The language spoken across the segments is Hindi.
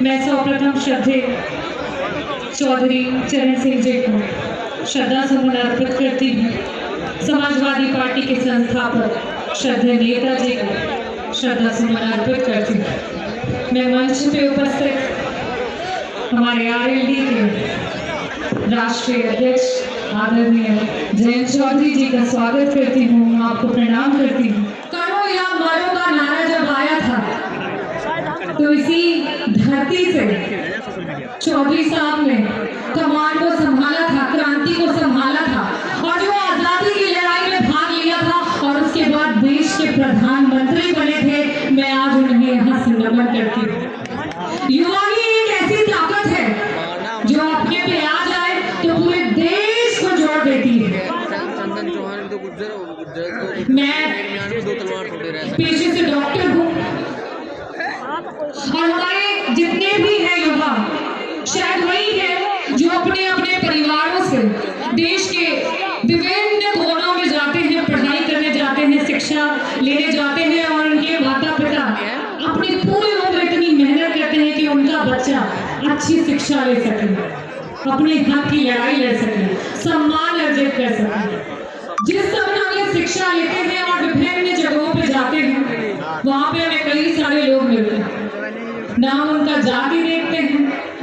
मैं सर्वप्रथम श्रद्धेय चौधरी चरण सिंह जी को श्रद्धा सुमन अर्पित करती हूँ। समाजवादी पार्टी के संस्थापक श्रद्धेय नेताजी को श्रद्धा सुमन अर्पित करती हूँ। मैं मंच पे उपस्थित हमारे आरएलडी के राष्ट्रीय अध्यक्ष आदरणीय जयंत चौधरी जी का स्वागत करती हूँ, आपको प्रणाम करती हूँ। करो या मरो का नारा जब आया था तो इसी धरती से चौधरी साहब ने कमान को संभाला था, क्रांति को संभाला था और जो आजादी की लड़ाई में भाग लिया था और उसके बाद देश के प्रधानमंत्री बने थे। मैं आज उन्हें यहाँ से नमन करती हूँ। युवा ही एक ऐसी ताकत है जो अपने पे आ जाए तो पूरे देश को जोड़ देती है। मैं पेशे से डॉक्टर हूँ और हमारे जितने भी हैं युवा शायद वही है जो अपने अपने परिवारों से देश के विभिन्न कोनों में जाते हैं, पढ़ाई करने जाते हैं, शिक्षा लेने जाते हैं और उनके माता पिता अपनी पूरी उम्र इतनी मेहनत करते हैं कि उनका बच्चा अच्छी शिक्षा ले सके, अपने हक की लड़ाई लड़ सके, सम्मान अर्जित कर सके। जिस समय हम ये शिक्षा लेते हैं और विभिन्न जगहों पे जाते हैं वहाँ पे हमें कई सारे लोग मिलते हैं। ना हम उनका जाति देखते हैं,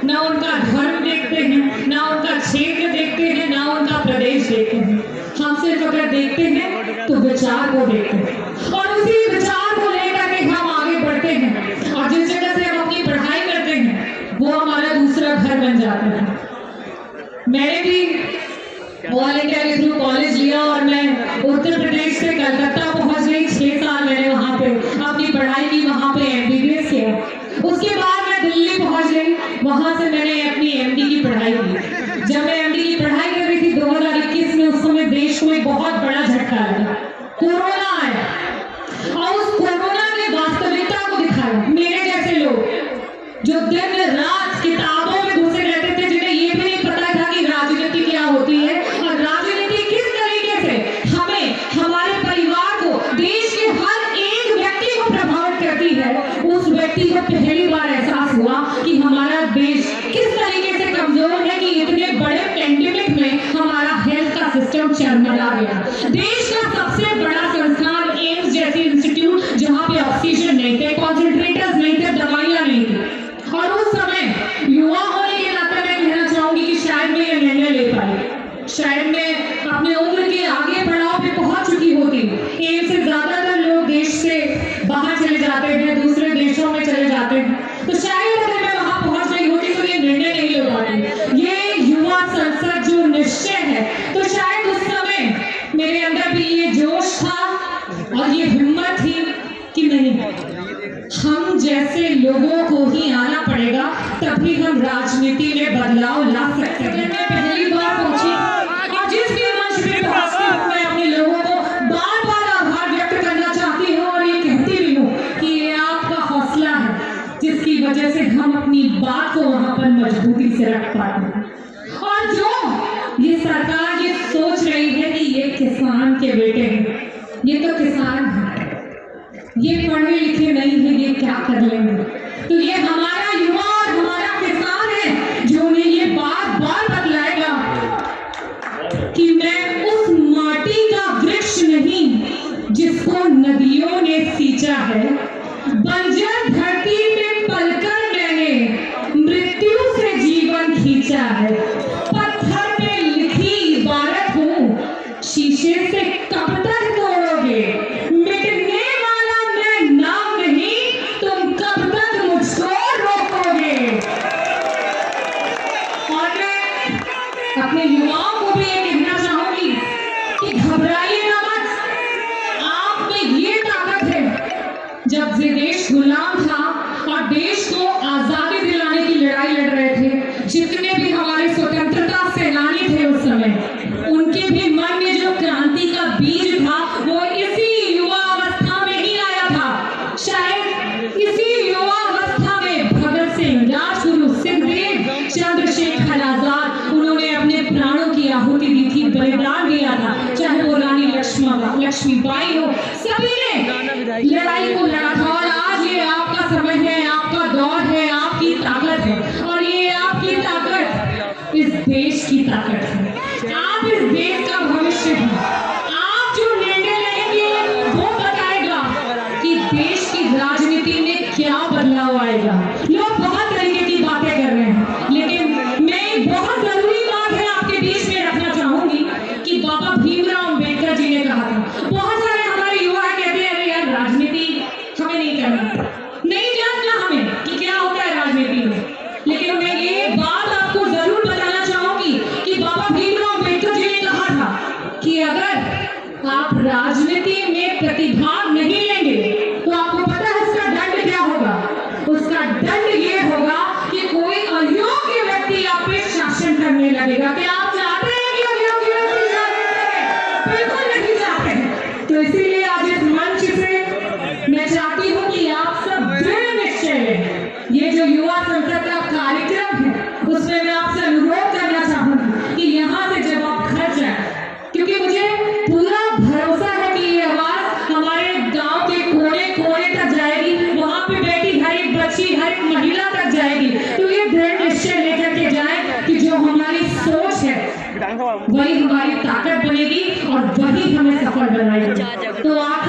ना उनका धर्म देखते हैं, ना उनका क्षेत्र देखते हैं, ना उनका प्रदेश देखते हैं। हम सिर्फ अगर देखते हैं तो विचार को देखते हैं और उसी विचार को लेकर के हम आगे बढ़ते हैं और जिस जगह से हम अपनी पढ़ाई करते हैं वो हमारा दूसरा घर बन जाता है। मैंने भी ऑल इंडिया थ्रू कॉलेज लिया और मैं उत्तर प्रदेश से कलकत्ता पहुंच गई। 6 साल मैंने वहाँ पे अपनी पढ़ाई की, वहाँ पे MBBS किया। उसके बाद मैं दिल्ली पहुंच गई, वहाँ से मैंने अपनी MD की पढ़ाई की। जब मैं MD की पढ़ाई कर रही थी 2021 में, उस समय देश को एक बहुत बड़ा झटका लगा, कोरोना आया और उस कोरोना ने वास्तविकता को दिखाया। मेरे जैसे लोग जो दिन रात किताबों में घुसे रहते थे, जिन्हें ये भी नहीं पता था कि राजनीति क्या होती है और राजनीति किस तरीके से हमें, हमारे परिवार को, देश के हर एक व्यक्ति को प्रभावित करती है, उस व्यक्ति को पहली बार एहसास हुआ कि हमारा देश किस तरीके से कमजोर है कि इतने बड़े पेंडेमिक में हमारा हेल्थ का सिस्टम चरमरा गया। देश का सबसे बड़ा संस्थान एम्स जैसी इंस्टीट्यूट, जहाँ पे ऑक्सीजन नहीं थे, कॉन्सेंट्रेटर्स नहीं थे, दवाइयां नहीं थी। और उस समय युवा होने के नाते मैं कहना चाहूंगी कि शायद मैं ये निर्णय ले पाई, शायद मैं अपने उम्र के आगे पड़ाव पे पहुंच चुकी होती। एम्स से ज्यादातर लोग देश से बाहर चले जाते हैं, दूसरे देशों में चले जाते हैं, तो शायद अगर मैं वहां पहुंच गई होती तो ये निर्णय नहीं ले पाती। ये युवा संसद जो निश्चय है, तो शायद उस समय मेरे अंदर भी ये जोश था और ये हिम्मत थी कि नहीं, हम जैसे लोगों को ही आना पड़ेगा, तभी हम राजनीति में बदलाव ला सकते हैं। मैं पहली बार पहुंची और जिस भी मंच पे पहुंचती हूँ मैं अपने लोगों को बार बार आभार व्यक्त करना चाहती हूँ और ये कहती भी हूँ कि ये आपका हौसला है जिसकी वजह से हम अपनी बात को वहां पर मजबूती से रख पाते हैं। और जो ये सरकार ये सोच रही है कि ये किसान के बेटे हैं, ये तो किसान है, ये पढ़े लिखे नहीं है, ये क्या कर लेंगे, तो ये हमारा युवा और हमारा किसान है जो उन्हें ये बार बार बतलाएगा कि मैं उस माटी का वृक्ष नहीं जिसको नदियों ने सींचा है, बंजर धरती पे पलकर मैंने मृत्यु से जीवन खींचा है, पत्थर पे लिखी इबारत हूँ, शीशे से कब तक तोड़ोगे, मिटने वाला मैं नाम नहीं, तुम कब तक मुझको रोकोगे। और मैं अपने युवाओं को भी ये कहना चाहूंगी कि घबराइए ना मत, आप में ये ताकत है। जब ये देश गुलाम था और देश को आजादी दिलाने की लड़ाई लड़ रहे थे, जितने भी हमारे स्वतंत्रता सेनानी थे उस समय, उनके भी मन में जो क्रांति का बीज था वो इसी युवा अवस्था में ही आया था। शायद इसी युवा अवस्था में भगत सिंह, राजगुरु, सुखदेव, चंद्रशेखर आजाद, उन्होंने अपने प्राणों की आहुति दी थी, बलिदान दिया था। चाहे वो रानी लक्ष्मीबाई हो, सभी ने लड़ाई को लड़ा था। और आज ये आपका समय है, आपका दौर है, आपकी ताकत है और ये आपकी ताकत इस देश की ताकत है। आप इस देश का भविष्य हैं। आप जो निर्णय लेंगे वो बताएगा कि देश की राजनीति में क्या बदलाव आएगा। लोग बहुत तरीके की बातें कर रहे हैं, लेकिन मैं एक बहुत जरूरी बात है आपके बीच में रखना चाहूंगी कि बाबा भीमराव अंबेडकर जी ने कहा था। बहुत सारे हमारे युवा कहते हैं अरे यार राजनीति हमें नहीं करना, नहीं जानना हमें कि क्या होता है राजनीति में। लेकिन मैं ये बात आपको जरूर बताना चाहूंगी कि बाबा भीमराव अंबेडकर जी ने कहा था कि अगर आप राजनीति में प्रतिभाग नहीं लेंगे तो आपको पता है उसका दंड क्या होगा। उसका दंड ये होगा कि कोई अयोग्य व्यक्ति आप पे शासन करने लगेगा। क्या आप चाहते हैं कि अयोग्य व्यक्ति शासन करे? बिल्कुल नहीं चाहते हैं। तो इसीलिए आज इस मंच से मैं चाहती हूँ कि आप सब दृढ़ निश्चय लें। ये जो युवा संसद का कार्यक्रम है उसमें मैं आपसे अनुरोध करना चाहूंगी कि यहाँ से जब आप घर जाए, क्योंकि मुझे पूरा भरोसा है कि ये आवाज हमारे गांव के कोने कोने तक जाएगी, वहां पे बैठी हर एक बच्ची हर एक महिला तक जाएगी। तो ये दृढ़ निश्चय लेकर के जाए कि जो हमारी सोच है वही हमारी ताकत बनेगी और वही हमें सफल बनाएगी। तो आप